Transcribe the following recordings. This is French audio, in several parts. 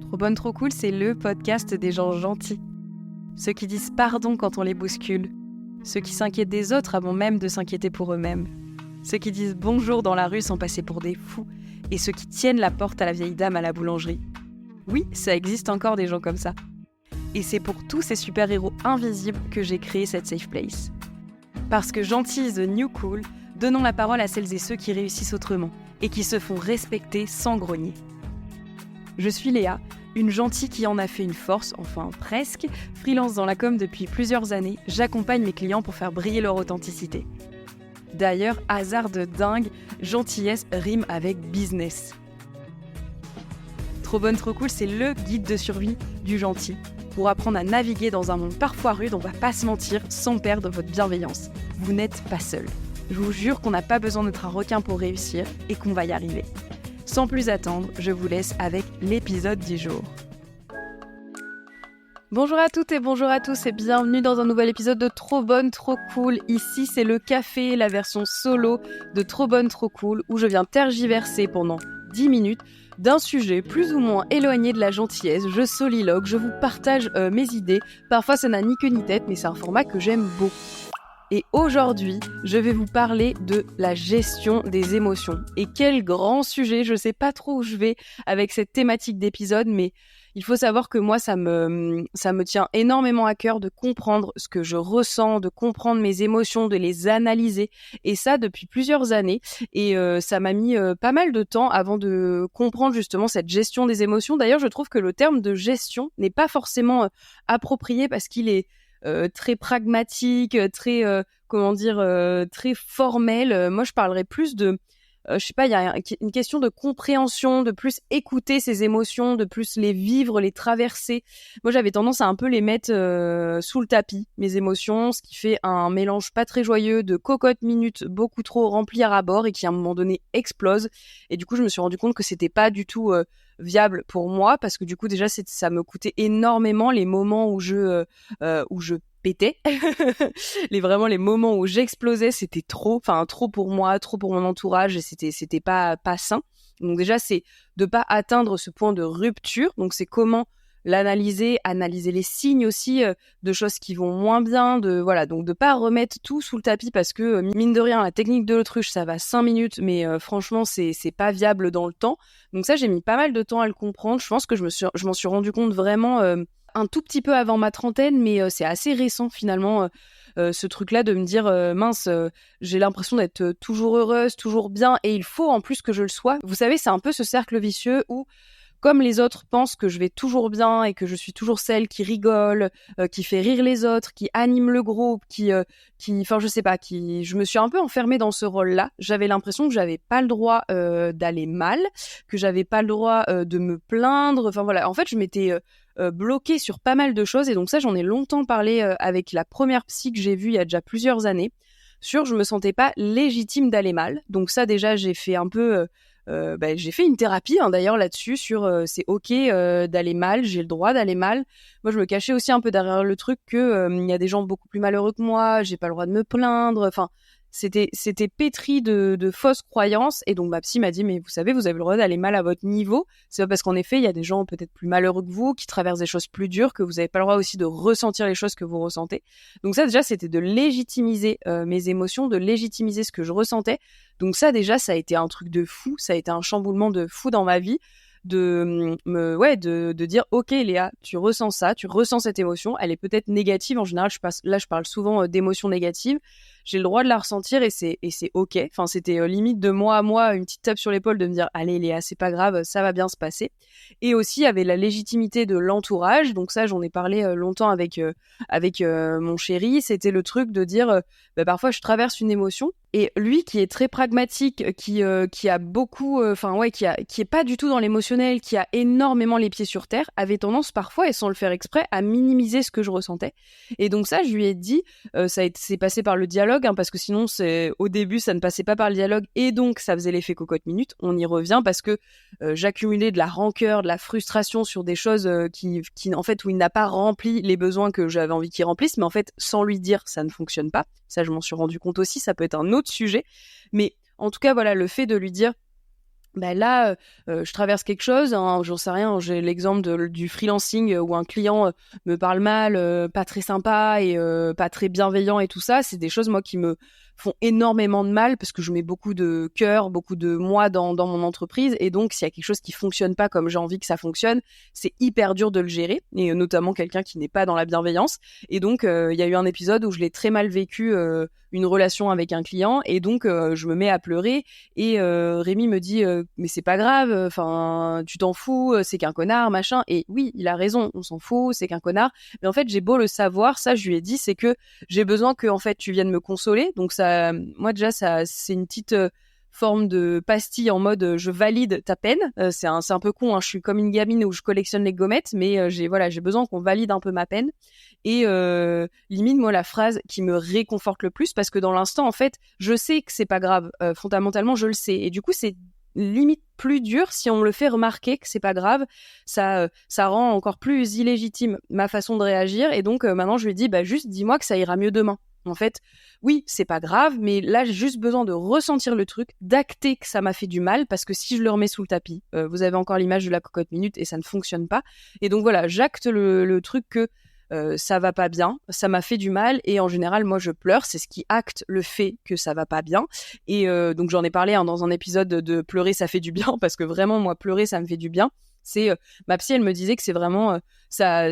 Trop bonne, trop cool, c'est le podcast des gens gentils. Ceux qui disent pardon quand on les bouscule. Ceux qui s'inquiètent des autres avant même de s'inquiéter pour eux-mêmes. Ceux qui disent bonjour dans la rue sans passer pour des fous. Et ceux qui tiennent la porte à la vieille dame à la boulangerie. Oui, ça existe encore des gens comme ça. Et c'est pour tous ces super-héros invisibles que j'ai créé cette safe place. Parce que gentil is the new cool, donnons la parole à celles et ceux qui réussissent autrement et qui se font respecter sans grogner. Je suis Léa, une gentille qui en a fait une force, enfin presque. Freelance dans la com depuis plusieurs années, j'accompagne mes clients pour faire briller leur authenticité. D'ailleurs, hasard de dingue, gentillesse rime avec business. Trop bonne, trop cool, c'est le guide de survie du gentil, pour apprendre à naviguer dans un monde parfois rude, on va pas se mentir, sans perdre votre bienveillance. Vous n'êtes pas seul. Je vous jure qu'on n'a pas besoin d'être un requin pour réussir et qu'on va y arriver. Sans plus attendre, je vous laisse avec l'épisode du jour. Bonjour à toutes et bonjour à tous et bienvenue dans un nouvel épisode de Trop bonne, trop cool. Ici, c'est le café, la version solo de Trop bonne, trop cool, où je viens tergiverser pendant 10 minutes d'un sujet plus ou moins éloigné de la gentillesse. Je soliloque, je vous partage mes idées. Parfois, ça n'a ni queue ni tête, mais c'est un format que j'aime beaucoup. Et aujourd'hui, je vais vous parler de la gestion des émotions. Et quel grand sujet, je sais pas trop où je vais avec cette thématique d'épisode, mais il faut savoir que moi, ça me tient énormément à cœur de comprendre ce que je ressens, de comprendre mes émotions, de les analyser. Et ça, depuis plusieurs années. Et ça m'a mis pas mal de temps avant de comprendre justement cette gestion des émotions. D'ailleurs, je trouve que le terme de gestion n'est pas forcément approprié parce qu'il est très pragmatique, très très formel. Moi, je parlerais plus de je sais pas, il y a une question de compréhension, de plus écouter ses émotions, de plus les vivre, les traverser. Moi, j'avais tendance à un peu les mettre sous le tapis, mes émotions, ce qui fait un mélange pas très joyeux de cocotte minute beaucoup trop rempli à ras-bord et qui à un moment donné explose. Et du coup, je me suis rendu compte que c'était pas du tout viable pour moi parce que du coup déjà ça me coûtait énormément les moments où je pétais. Vraiment les moments où j'explosais, c'était trop pour moi, trop pour mon entourage et c'était pas sain. Donc déjà c'est de pas atteindre ce point de rupture. Donc c'est comment l'analyser, analyser les signes aussi de choses qui vont moins bien, donc de pas remettre tout sous le tapis parce que mine de rien la technique de l'autruche ça va 5 minutes mais franchement c'est pas viable dans le temps. Donc ça j'ai mis pas mal de temps à le comprendre. Je pense que je m'en suis rendu compte vraiment un tout petit peu avant ma trentaine, mais c'est assez récent finalement ce truc-là de me dire mince, j'ai l'impression d'être toujours heureuse, toujours bien et il faut en plus que je le sois. Vous savez, c'est un peu ce cercle vicieux où comme les autres pensent que je vais toujours bien et que je suis toujours celle qui rigole, qui fait rire les autres, qui anime le groupe, je me suis un peu enfermée dans ce rôle-là. J'avais l'impression que j'avais pas le droit d'aller mal, que j'avais pas le droit de me plaindre. Enfin voilà, en fait, je m'étais bloquée sur pas mal de choses et donc ça, j'en ai longtemps parlé avec la première psy que j'ai vue il y a déjà plusieurs années. Je me sentais pas légitime d'aller mal. Donc ça, déjà, j'ai fait un peu j'ai fait une thérapie d'ailleurs là-dessus sur c'est ok d'aller mal, j'ai le droit d'aller mal. Moi je me cachais aussi un peu derrière le truc que il y a des gens beaucoup plus malheureux que moi, j'ai pas le droit de me plaindre. Enfin c'était pétri de fausses croyances et donc ma psy m'a dit mais vous savez vous avez le droit d'aller mal à votre niveau. C'est pas parce qu'en effet il y a des gens peut-être plus malheureux que vous qui traversent des choses plus dures que vous avez pas le droit aussi de ressentir les choses que vous ressentez. Donc ça déjà c'était de légitimiser mes émotions, de légitimiser ce que je ressentais. Donc ça déjà ça a été un truc de fou, ça a été un chamboulement de fou dans ma vie de dire ok Léa, tu ressens ça, tu ressens cette émotion, elle est peut-être négative en général, je parle souvent d'émotions négatives, j'ai le droit de la ressentir et c'est ok. Enfin c'était limite de moi à moi une petite tape sur l'épaule de me dire allez Léa, c'est pas grave, ça va bien se passer. Et aussi il y avait la légitimité de l'entourage, donc ça j'en ai parlé longtemps avec mon chéri, c'était le truc de dire parfois je traverse une émotion et lui qui est très pragmatique, qui a beaucoup qui est pas du tout dans l'émotionnel, qui a énormément les pieds sur terre, avait tendance parfois et sans le faire exprès à minimiser ce que je ressentais. Et donc ça je lui ai dit c'est passé par le dialogue parce que sinon au début ça ne passait pas par le dialogue et donc ça faisait l'effet cocotte minute. On y revient parce que j'accumulais de la rancœur, de la frustration sur des choses qui en fait où il n'a pas rempli les besoins que j'avais envie qu'il remplisse, mais en fait sans lui dire ça ne fonctionne pas. Ça je m'en suis rendu compte aussi, ça peut être un autre sujet, mais en tout cas voilà le fait de lui dire bah là, je traverse quelque chose, hein, j'en sais rien, j'ai l'exemple du freelancing où un client me parle mal, pas très sympa et pas très bienveillant et tout ça. C'est des choses, moi, qui me font énormément de mal parce que je mets beaucoup de cœur, beaucoup de moi dans mon entreprise. Et donc, s'il y a quelque chose qui fonctionne pas comme j'ai envie que ça fonctionne, c'est hyper dur de le gérer. Et notamment quelqu'un qui n'est pas dans la bienveillance. Et donc, il y a eu un épisode où je l'ai très mal vécu, une relation avec un client. Et donc, je me mets à pleurer. Et Rémi me dit mais c'est pas grave, enfin tu t'en fous, c'est qu'un connard, machin. Et oui, il a raison, on s'en fout, c'est qu'un connard. Mais en fait, j'ai beau le savoir, ça je lui ai dit, c'est que j'ai besoin que en fait tu viennes me consoler. Donc ça, moi déjà ça, c'est une petite forme de pastille en mode je valide ta peine. C'est un peu con, hein, je suis comme une gamine où je collectionne les gommettes, mais j'ai besoin qu'on valide un peu ma peine. Et limite moi la phrase qui me réconforte le plus, parce que dans l'instant en fait je sais que c'est pas grave, fondamentalement je le sais, et du coup c'est limite plus dur si on me le fait remarquer que c'est pas grave. Ça rend encore plus illégitime ma façon de réagir, et donc maintenant je lui dis bah juste dis-moi que ça ira mieux demain. En fait, oui, c'est pas grave, mais là j'ai juste besoin de ressentir le truc, d'acter que ça m'a fait du mal, parce que si je le remets sous le tapis, vous avez encore l'image de la cocotte minute et ça ne fonctionne pas. Et donc voilà, j'acte le truc que ça va pas bien, ça m'a fait du mal, et en général moi je pleure, c'est ce qui acte le fait que ça va pas bien. Et donc j'en ai parlé dans un épisode de pleurer ça fait du bien, parce que vraiment moi pleurer ça me fait du bien. C'est ma psy, elle me disait que c'est vraiment ça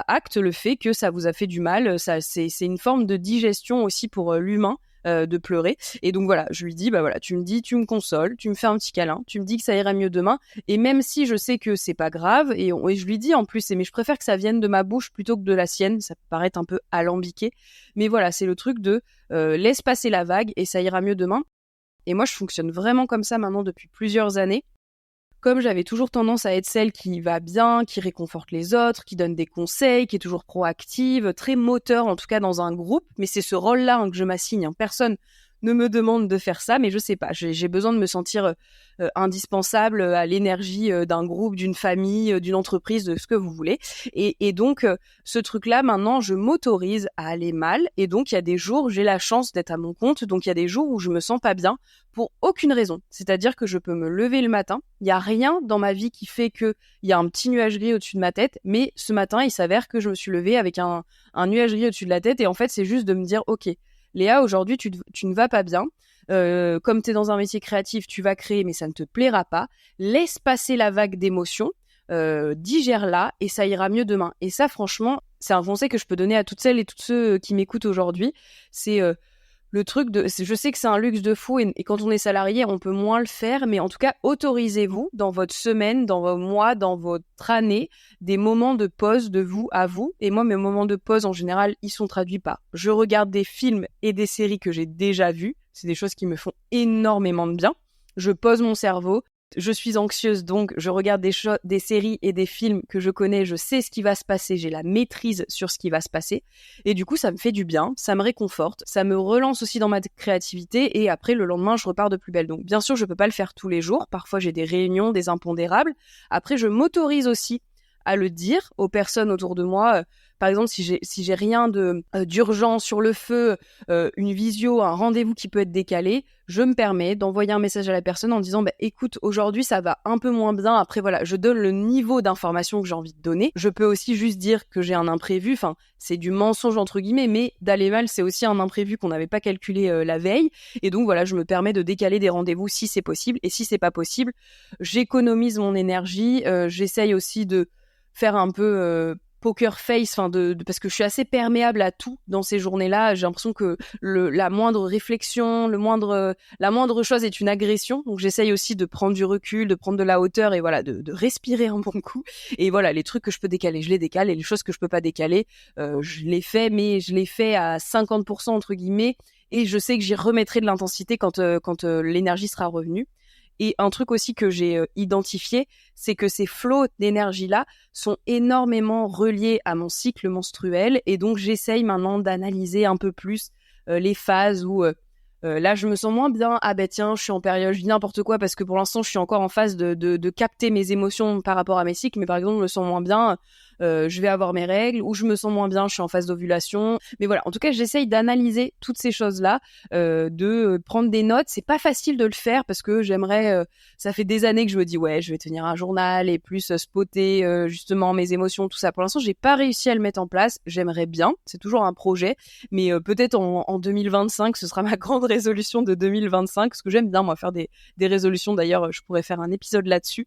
acte le fait que ça vous a fait du mal, ça c'est une forme de digestion aussi pour l'humain, de pleurer. Et donc voilà, je lui dis bah voilà, tu me consoles, tu me fais un petit câlin, tu me dis que ça ira mieux demain, et même si je sais que c'est pas grave, et je lui dis en plus, mais je préfère que ça vienne de ma bouche plutôt que de la sienne, ça peut paraître un peu alambiqué, mais voilà, c'est le truc de laisse passer la vague et ça ira mieux demain. Et moi je fonctionne vraiment comme ça maintenant depuis plusieurs années. Comme j'avais toujours tendance à être celle qui va bien, qui réconforte les autres, qui donne des conseils, qui est toujours proactive, très moteur en tout cas dans un groupe, mais c'est ce rôle-là, hein, que je m'assigne, hein. Personne ne me demande de faire ça, mais je sais pas, j'ai besoin de me sentir indispensable à l'énergie d'un groupe, d'une famille, d'une entreprise, de ce que vous voulez. Et donc ce truc-là, maintenant, je m'autorise à aller mal, et donc il y a des jours où j'ai la chance d'être à mon compte, donc il y a des jours où je me sens pas bien pour aucune raison. C'est-à-dire que je peux me lever le matin, il y a rien dans ma vie qui fait que il y a un petit nuage gris au-dessus de ma tête, mais ce matin, il s'avère que je me suis levée avec un nuage gris au-dessus de la tête, et en fait, c'est juste de me dire, ok, Léa, aujourd'hui, tu ne vas pas bien. Comme tu es dans un métier créatif, tu vas créer, mais ça ne te plaira pas. Laisse passer la vague d'émotions, digère-la, et ça ira mieux demain. Et ça, franchement, c'est un conseil que je peux donner à toutes celles et tous ceux qui m'écoutent aujourd'hui. C'est le truc je sais que c'est un luxe de fou, et quand on est salarié, on peut moins le faire, mais en tout cas, autorisez-vous dans votre semaine, dans vos mois, dans votre année, des moments de pause de vous à vous. Et moi, mes moments de pause, en général, ils sont traduits par je regarde des films et des séries que j'ai déjà vues. C'est des choses qui me font énormément de bien. Je pose mon cerveau. Je suis anxieuse, donc je regarde des séries et des films que je connais, je sais ce qui va se passer, j'ai la maîtrise sur ce qui va se passer, et du coup ça me fait du bien, ça me réconforte, ça me relance aussi dans ma créativité, et après le lendemain je repars de plus belle. Donc bien sûr je peux pas le faire tous les jours, parfois j'ai des réunions, des impondérables. Après je m'autorise aussi à le dire aux personnes autour de moi. Par exemple, si j'ai rien de d'urgent sur le feu, une visio, un rendez-vous qui peut être décalé, je me permets d'envoyer un message à la personne en disant bah, écoute, aujourd'hui ça va un peu moins bien. Après voilà, je donne le niveau d'information que j'ai envie de donner. Je peux aussi juste dire que j'ai un imprévu, enfin c'est du mensonge entre guillemets, mais d'aller mal c'est aussi un imprévu qu'on n'avait pas calculé la veille. Et donc voilà, je me permets de décaler des rendez-vous si c'est possible, et si c'est pas possible, j'économise mon énergie. J'essaye aussi de faire un peu poker face, enfin parce que je suis assez perméable à tout dans ces journées-là. J'ai l'impression que la moindre réflexion, la moindre chose est une agression. Donc j'essaye aussi de prendre du recul, de prendre de la hauteur, et voilà, de respirer un bon coup. Et voilà, les trucs que je peux décaler, je les décale, et les choses que je peux pas décaler, je les fais, mais je les fais à 50% entre guillemets. Et je sais que j'y remettrai de l'intensité quand l'énergie sera revenue. Et un truc aussi que j'ai identifié, c'est que ces flots d'énergie-là sont énormément reliés à mon cycle menstruel. Et donc, j'essaye maintenant d'analyser un peu plus les phases où là, je me sens moins bien. Ah ben tiens, je suis en période, je dis n'importe quoi, parce que pour l'instant, je suis encore en phase de capter mes émotions par rapport à mes cycles. Mais par exemple, je me sens moins bien. je vais avoir mes règles, ou je me sens moins bien, je suis en phase d'ovulation. Mais voilà, en tout cas, j'essaye d'analyser toutes ces choses-là, de prendre des notes. C'est pas facile de le faire parce que j'aimerais, ça fait des années que je me dis ouais, je vais tenir un journal et plus spotter justement mes émotions, tout ça. Pour l'instant, j'ai pas réussi à le mettre en place. J'aimerais bien, c'est toujours un projet, mais peut-être en 2025, ce sera ma grande résolution de 2025, parce que j'aime bien moi faire des résolutions. D'ailleurs, je pourrais faire un épisode là-dessus.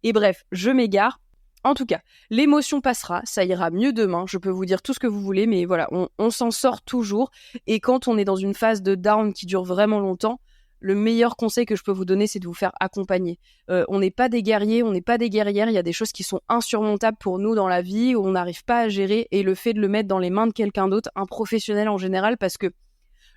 Et bref, je m'égare. En tout cas, l'émotion passera, ça ira mieux demain, je peux vous dire tout ce que vous voulez, mais voilà, on s'en sort toujours. Et quand on est dans une phase de down qui dure vraiment longtemps, le meilleur conseil que je peux vous donner, c'est de vous faire accompagner. On n'est pas des guerriers, on n'est pas des guerrières, il y a des choses qui sont insurmontables pour nous dans la vie, où on n'arrive pas à gérer, et le fait de le mettre dans les mains de quelqu'un d'autre, un professionnel en général, parce que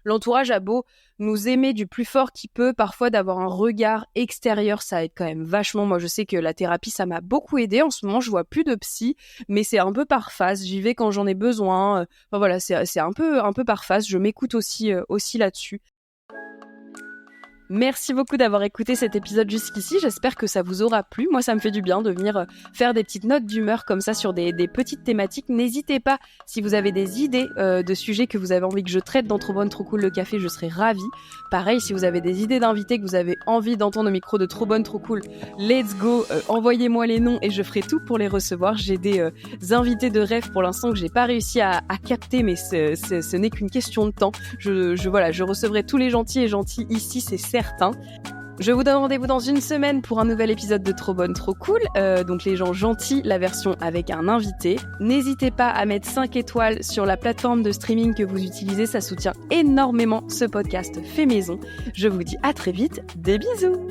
l'entourage a beau nous aimer du plus fort qu'il peut, parfois d'avoir un regard extérieur, ça aide quand même vachement. Moi, je sais que la thérapie, ça m'a beaucoup aidé. En ce moment, je vois plus de psy, mais c'est un peu par phase. J'y vais quand j'en ai besoin. Enfin voilà, c'est un peu par phase. Je m'écoute aussi là-dessus. Merci beaucoup d'avoir écouté cet épisode jusqu'ici, j'espère que ça vous aura plu. Moi, ça me fait du bien de venir faire des petites notes d'humeur comme ça sur des petites thématiques. N'hésitez pas, si vous avez des idées de sujets que vous avez envie que je traite dans Trop Bonne Trop Cool le café, je serai ravie. Pareil, si vous avez des idées d'invités, que vous avez envie d'entendre au micro de Trop Bonne Trop Cool, let's go, envoyez-moi les noms et je ferai tout pour les recevoir. J'ai des invités de rêve pour l'instant que j'ai pas réussi à capter, mais ce n'est qu'une question de temps. Je recevrai tous les gentils et gentils ici, c'est certain. Je vous donne rendez-vous dans une semaine pour un nouvel épisode de Trop Bonne Trop Cool, donc les gens gentils, la version avec un invité. N'hésitez pas à mettre 5 étoiles sur la plateforme de streaming que vous utilisez, ça soutient énormément ce podcast fait maison. Je vous dis à très vite, des bisous.